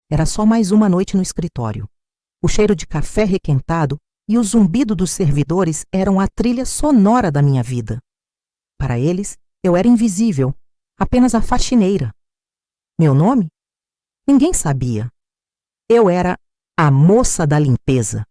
Era só mais uma noite no escritório. O cheiro de café requentado e o zumbido dos servidores eram a trilha sonora da minha vida. Para eles, eu era invisível, apenas a faxineira. Meu nome? Ninguém sabia. Eu era a moça da limpeza.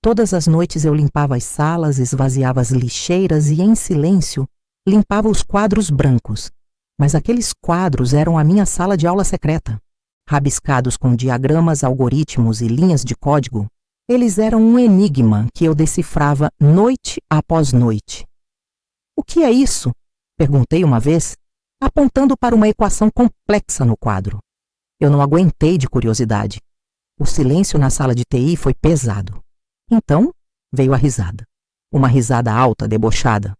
Todas as noites eu limpava as salas, esvaziava as lixeiras e, em silêncio, limpava os quadros brancos. Mas aqueles quadros eram a minha sala de aula secreta. Rabiscados com diagramas, algoritmos e linhas de código, eles eram um enigma que eu decifrava noite após noite. O que é isso? Perguntei uma vez, apontando para uma equação complexa no quadro. Eu não aguentei de curiosidade. O silêncio na sala de TI foi pesado. Então, veio a risada. Uma risada alta, debochada.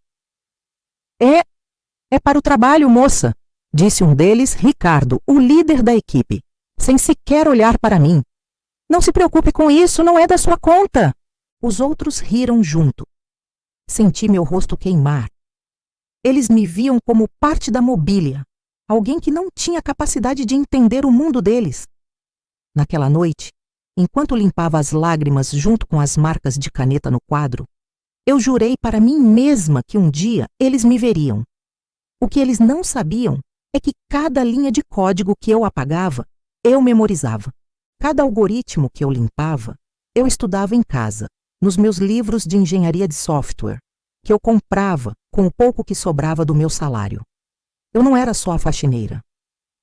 É para o trabalho, moça, disse um deles, Ricardo, o líder da equipe, sem sequer olhar para mim. Não se preocupe com isso, não é da sua conta. Os outros riram junto. Senti meu rosto queimar. Eles me viam como parte da mobília, alguém que não tinha capacidade de entender o mundo deles. Naquela noite, enquanto limpava as lágrimas junto com as marcas de caneta no quadro, eu jurei para mim mesma que um dia eles me veriam. O que eles não sabiam é que cada linha de código que eu apagava, eu memorizava. Cada algoritmo que eu limpava, eu estudava em casa, nos meus livros de engenharia de software, que eu comprava com o pouco que sobrava do meu salário. Eu não era só a faxineira.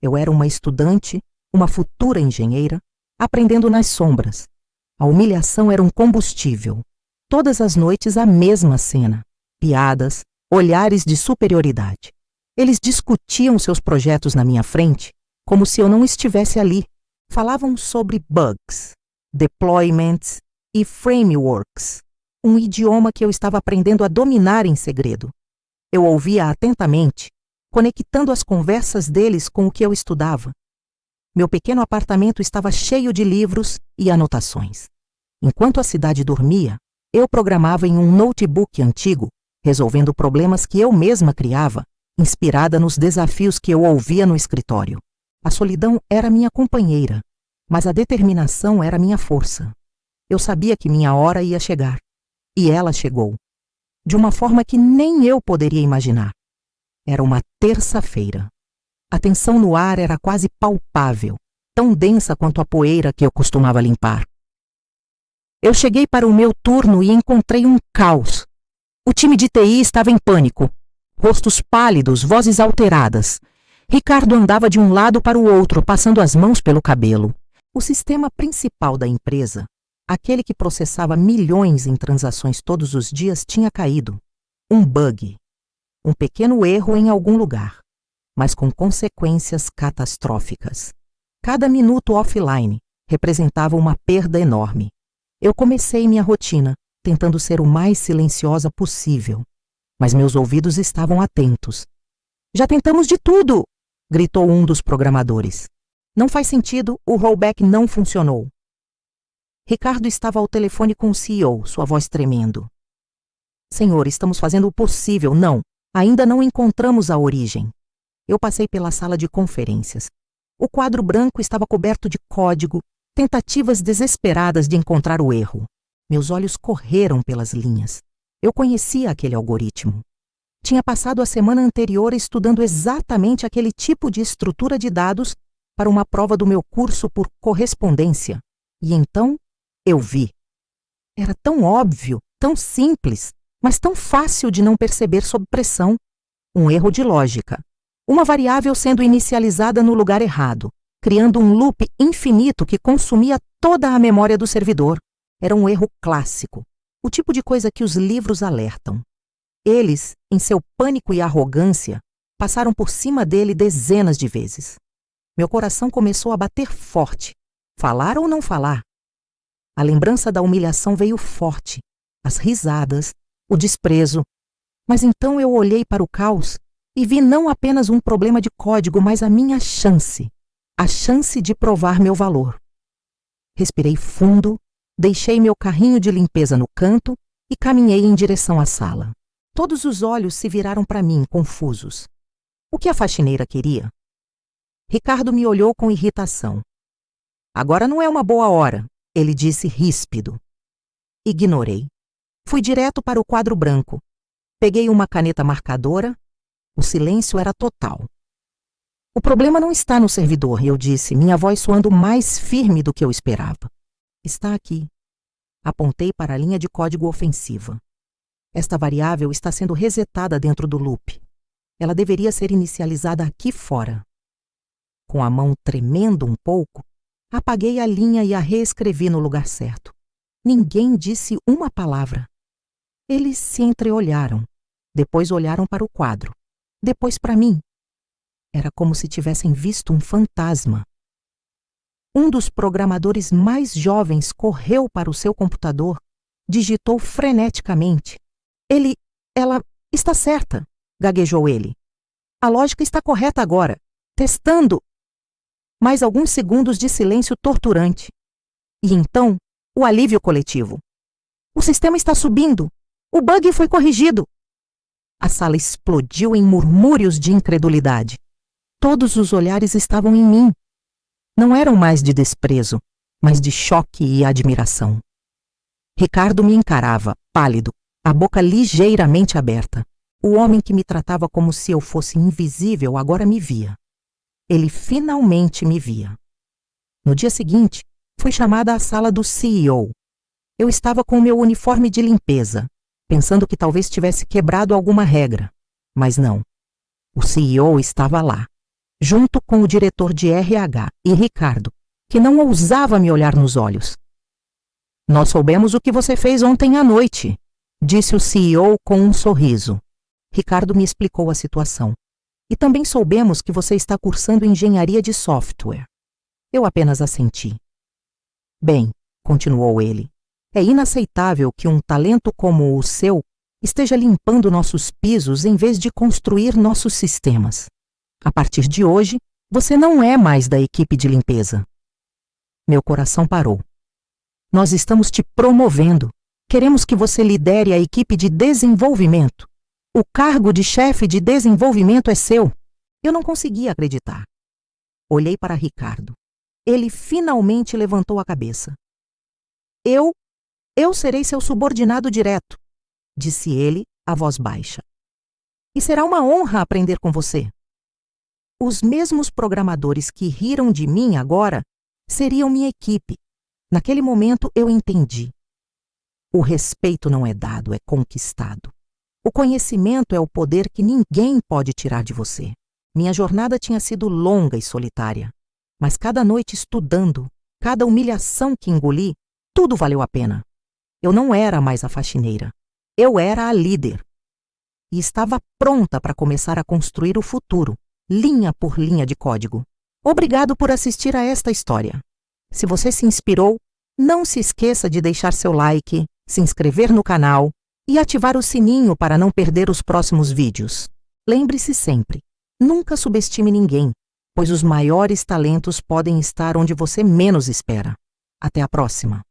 Eu era uma estudante, uma futura engenheira, aprendendo nas sombras. A humilhação era um combustível. Todas as noites a mesma cena. Piadas, olhares de superioridade. Eles discutiam seus projetos na minha frente, como se eu não estivesse ali. Falavam sobre bugs, deployments e frameworks, um idioma que eu estava aprendendo a dominar em segredo. Eu ouvia atentamente, conectando as conversas deles com o que eu estudava. Meu pequeno apartamento estava cheio de livros e anotações. Enquanto a cidade dormia, eu programava em um notebook antigo, resolvendo problemas que eu mesma criava, inspirada nos desafios que eu ouvia no escritório. A solidão era minha companheira, mas a determinação era minha força. Eu sabia que minha hora ia chegar. E ela chegou. De uma forma que nem eu poderia imaginar. Era uma terça-feira. A tensão no ar era quase palpável, tão densa quanto a poeira que eu costumava limpar. Eu cheguei para o meu turno e encontrei um caos. O time de TI estava em pânico. Rostos pálidos, vozes alteradas. Ricardo andava de um lado para o outro, passando as mãos pelo cabelo. O sistema principal da empresa, aquele que processava milhões em transações todos os dias, tinha caído. Um bug. Um pequeno erro em algum lugar, mas com consequências catastróficas. Cada minuto offline representava uma perda enorme. Eu comecei minha rotina, tentando ser o mais silenciosa possível, mas meus ouvidos estavam atentos. Já tentamos de tudo! Gritou um dos programadores. Não faz sentido, o rollback não funcionou. Ricardo estava ao telefone com o CEO, sua voz tremendo. Senhor, estamos fazendo o possível. Não, ainda não encontramos a origem. Eu passei pela sala de conferências. O quadro branco estava coberto de código, tentativas desesperadas de encontrar o erro. Meus olhos correram pelas linhas. Eu conhecia aquele algoritmo. Tinha passado a semana anterior estudando exatamente aquele tipo de estrutura de dados para uma prova do meu curso por correspondência. E então, eu vi. Era tão óbvio, tão simples, mas tão fácil de não perceber sob pressão. Um erro de lógica. Uma variável sendo inicializada no lugar errado, criando um loop infinito que consumia toda a memória do servidor. Era um erro clássico, o tipo de coisa que os livros alertam. Eles, em seu pânico e arrogância, passaram por cima dele dezenas de vezes. Meu coração começou a bater forte. Falar ou não falar? A lembrança da humilhação veio forte, as risadas, o desprezo. Mas então eu olhei para o caos e vi não apenas um problema de código, mas a minha chance. A chance de provar meu valor. Respirei fundo, deixei meu carrinho de limpeza no canto e caminhei em direção à sala. Todos os olhos se viraram para mim, confusos. O que a faxineira queria? Ricardo me olhou com irritação. Agora não é uma boa hora, ele disse ríspido. Ignorei. Fui direto para o quadro branco. Peguei uma caneta marcadora. O silêncio era total. O problema não está no servidor, eu disse, minha voz soando mais firme do que eu esperava. Está aqui. Apontei para a linha de código ofensiva. Esta variável está sendo resetada dentro do loop. Ela deveria ser inicializada aqui fora. Com a mão tremendo um pouco, apaguei a linha e a reescrevi no lugar certo. Ninguém disse uma palavra. Eles se entreolharam. Depois olharam para o quadro. Depois para mim. Era como se tivessem visto um fantasma. Um dos programadores mais jovens correu para o seu computador, digitou freneticamente. Ela está certa, gaguejou ele. A lógica está correta agora. Testando. Mais alguns segundos de silêncio torturante. E então, o alívio coletivo. O sistema está subindo. O bug foi corrigido. A sala explodiu em murmúrios de incredulidade. Todos os olhares estavam em mim. Não eram mais de desprezo, mas de choque e admiração. Ricardo me encarava, pálido, a boca ligeiramente aberta. O homem que me tratava como se eu fosse invisível agora me via. Ele finalmente me via. No dia seguinte, fui chamada à sala do CEO. Eu estava com o meu uniforme de limpeza, pensando que talvez tivesse quebrado alguma regra. Mas não. O CEO estava lá, junto com o diretor de RH e Ricardo, que não ousava me olhar nos olhos. Nós soubemos o que você fez ontem à noite, disse o CEO com um sorriso. Ricardo me explicou a situação. E também soubemos que você está cursando engenharia de software. Eu apenas assenti. Bem, continuou ele, é inaceitável que um talento como o seu esteja limpando nossos pisos em vez de construir nossos sistemas. A partir de hoje, você não é mais da equipe de limpeza. Meu coração parou. Nós estamos te promovendo. Queremos que você lidere a equipe de desenvolvimento. O cargo de chefe de desenvolvimento é seu. Eu não conseguia acreditar. Olhei para Ricardo. Ele finalmente levantou a cabeça. Eu serei seu subordinado direto, disse ele, a voz baixa. E será uma honra aprender com você. Os mesmos programadores que riram de mim agora seriam minha equipe. Naquele momento eu entendi. O respeito não é dado, é conquistado. O conhecimento é o poder que ninguém pode tirar de você. Minha jornada tinha sido longa e solitária, mas cada noite estudando, cada humilhação que engoli, tudo valeu a pena. Eu não era mais a faxineira. Eu era a líder. E estava pronta para começar a construir o futuro, linha por linha de código. Obrigado por assistir a esta história. Se você se inspirou, não se esqueça de deixar seu like, se inscrever no canal e ativar o sininho para não perder os próximos vídeos. Lembre-se sempre, nunca subestime ninguém, pois os maiores talentos podem estar onde você menos espera. Até a próxima!